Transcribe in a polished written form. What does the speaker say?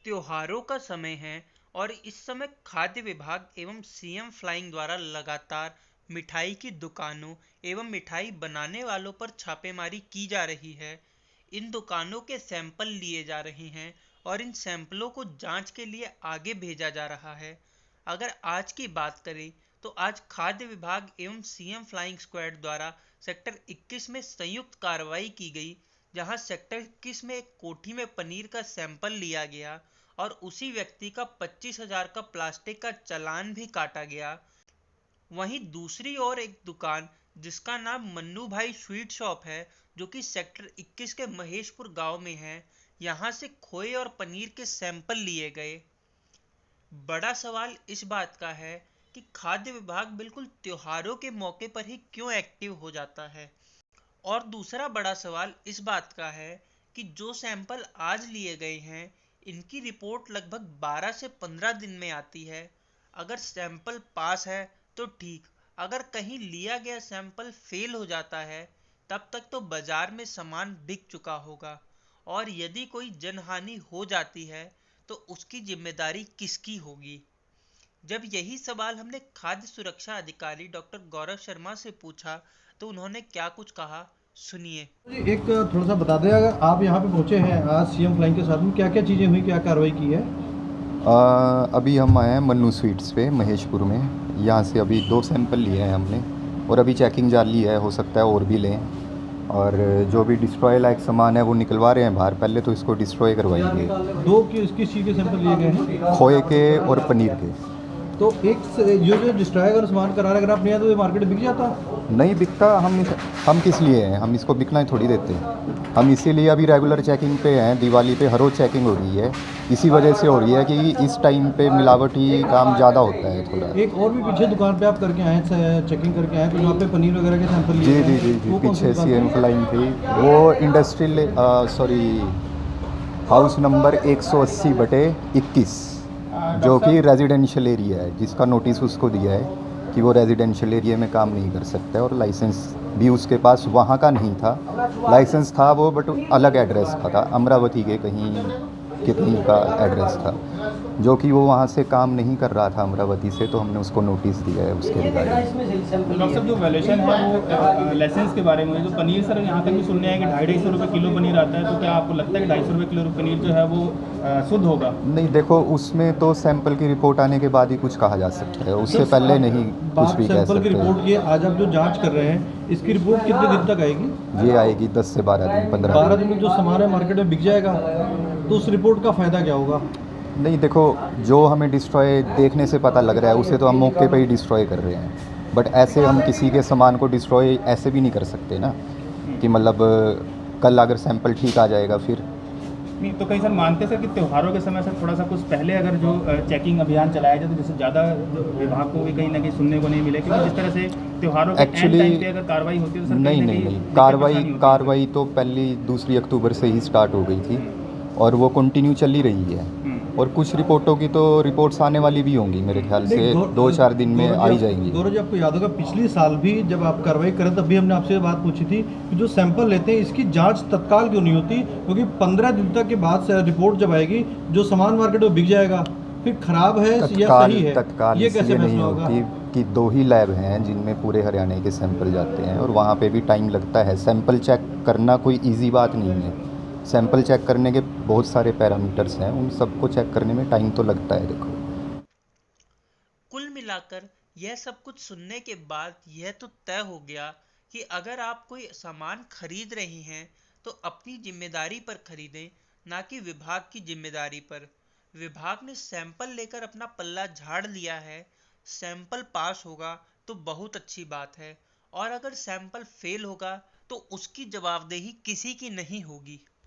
त्योहारों का समय है और इस समय खाद्य विभाग एवं सीएम फ्लाइंग द्वारा लगातार मिठाई की दुकानों एवं मिठाई बनाने वालों पर छापेमारी की जा रही है। इन दुकानों के सैंपल लिए जा रहे हैं और इन सैंपलों को जांच के लिए आगे भेजा जा रहा है। अगर आज की बात करें तो आज खाद्य विभाग एवं सीएम फ्लाइंग स्क्वाड द्वारा सेक्टर 21 में संयुक्त कार्रवाई की गई, जहां सेक्टर 21 में एक कोठी में पनीर का सैंपल लिया गया और उसी व्यक्ति का 25,000 का प्लास्टिक का चालान भी काटा गया। वहीं दूसरी ओर एक दुकान जिसका नाम मन्नू भाई स्वीट शॉप है, जो कि सेक्टर 21 के महेशपुर गांव में है, यहां से खोए और पनीर के सैंपल लिए गए। बड़ा सवाल इस बात का है कि खाद्य विभाग बिल्कुल त्योहारों के मौके पर ही क्यों एक्टिव हो जाता है। और दूसरा बड़ा सवाल इस बात का है कि जो सैंपल आज लिए गए हैं, इनकी रिपोर्ट लगभग 12 से 15 दिन में आती है। अगर सैंपल पास है तो ठीक, अगर कहीं लिया गया सैंपल फेल हो जाता है तब तक तो बाजार में सामान बिक चुका होगा, और यदि कोई जनहानि हो जाती है तो उसकी जिम्मेदारी किसकी होगी। जब यही सवाल हमने खाद्य सुरक्षा अधिकारी डॉक्टर गौरव शर्मा से पूछा तो उन्होंने क्या कुछ कहा, सुनिए। जी, एक थोड़ा सा बता दें, अगर आप यहाँ पे पहुँचे हैं आज सीएम फ्लाइंग के साथ में, क्या क्या चीज़ें हुई, क्या कार्रवाई की है? अभी हम आए हैं मन्नू स्वीट्स पे महेशपुर में। यहाँ से अभी 2 सैंपल लिए हैं हमने और अभी चेकिंग जारी है, हो सकता है और भी लें। और जो भी डिस्ट्रॉय लायक सामान है वो निकलवा रहे हैं बाहर, पहले तो इसको डिस्ट्रॉय करवाएंगे। दो किस चीज़ के सैंपल लिए गए हैं? खोए के और पनीर के। तो जो डिस्ट्रॉय अगर सामान करा अगर आप नहीं आए तो ये मार्केट बिक जाता? नहीं बिकता। हम किस लिए हैं, हम इसको बिकना ही थोड़ी देते हैं। हम इसीलिए अभी रेगुलर चेकिंग पे हैं, दिवाली पे हर रोज़ चेकिंग हो रही है। इसी वजह से हो रही है कि इस टाइम पे मिलावटी काम ज़्यादा होता है थोड़ा। एक और भी पीछे दुकान पे आप करके आए, चेकिंग करके आए, तो वहाँ पे पनीर वगैरह के सैंपल लिए जी गए जी हैं, जी जी वो कौन सी पीछे दुकान सीएम थी? फ्लाइंग थी, वो इंडस्ट्रियल सॉरी हाउस नंबर 180/21, जो कि रेजिडेंशियल एरिया है, जिसका नोटिस उसको दिया है कि वो रेजिडेंशियल एरिया में काम नहीं कर सकता है। और लाइसेंस भी उसके पास वहाँ का नहीं था, लाइसेंस था वो बट अलग एड्रेस का था, अमरावती के कहीं का एड्रेस था, जो कि वो वहाँ से काम नहीं कर रहा था अमरावती से, तो हमने उसको नोटिस दिया है उसके रिगार्डिंग। तो डॉक्टर साहब, जो वैल्यूएशन है वो लाइसेंस के बारे में, जो पनीर सर यहाँ तक भी सुनने आया कि 250 रुपये किलो पनीर आता है, तो क्या आपको लगता है कि 250 रुपये किलो पनीर जो है वो शुद्ध होगा? नहीं देखो, उसमें तो सैंपल की रिपोर्ट आने के बाद ही कुछ कहा जा सकता है, उससे पहले नहीं कुछ भी कह सैंपल की सकते रिपोर्ट हैं। ये आज आप जो जांच कर रहे हैं, इसकी रिपोर्ट कितने दिन तक आएगी? ये आएगी 10 से 12 दिन, 15 12 दिन। दिन में जो सामान है मार्केट में बिक जाएगा, तो उस रिपोर्ट का फ़ायदा क्या होगा? नहीं देखो, जो हमें डिस्ट्रॉय देखने से पता लग रहा है उसे तो हम मौके पे ही डिस्ट्रॉय कर रहे हैं, बट ऐसे हम किसी के सामान को डिस्ट्रॉय ऐसे भी नहीं कर सकते ना, कि मतलब कल अगर सैंपल ठीक आ जाएगा फिर। नहीं तो कई सर मानते सर कि त्योहारों के समय से थोड़ा सा कुछ पहले अगर जो चेकिंग अभियान चलाया जाए तो जैसे ज़्यादा विभाग को भी कहीं ना कहीं सुनने को नहीं मिले, क्योंकि जिस तरह से त्योहारों के एंड एक्चुअली टाइम पे अगर कार्रवाई होती है तो सर नहीं कहीं ना नहीं कहीं नहीं, दिक्कत परेशानी होती है। कार्रवाई तो पहली 2 अक्टूबर से ही स्टार्ट हो गई थी और वो कंटिन्यू चल ही रही है। और कुछ रिपोर्टों की तो रिपोर्ट्स आने वाली भी होंगी मेरे ख्याल से, 2-4 दिन में आ ही जाएंगी। गौरव जी, आपको याद होगा पिछली साल भी जब आप कार्रवाई करें तब भी हमने आपसे बात पूछी थी कि जो सैंपल लेते हैं इसकी जांच तत्काल क्यों नहीं होती, क्योंकि 15 दिन तक के बाद से रिपोर्ट जब आएगी जो सामान मार्केट में बिक जाएगा, फिर खराब है या सही है, तत्काल ये कैसे इसलिए नहीं फैसला होगा? होती कि 2 ही लैब हैं जिनमें पूरे हरियाणा के सैंपल जाते हैं और वहाँ पे भी टाइम लगता है। सैंपल चेक करना कोई इजी बात नहीं है, सैंपल चेक करने के बहुत सारे पैरामीटर्स हैं, उन सबको चेक करने में टाइम तो लगता है। देखो, कुल मिलाकर यह सब कुछ सुनने के बाद यह तो तय हो गया कि अगर आप कोई सामान खरीद रहे हैं तो अपनी जिम्मेदारी पर खरीदें, ना कि विभाग की जिम्मेदारी पर। विभाग ने सैंपल लेकर अपना पल्ला झाड़ लिया है, सैंपल पास होगा तो बहुत अच्छी बात है, और अगर सैंपल फेल होगा तो उसकी जवाबदेही किसी की नहीं होगी।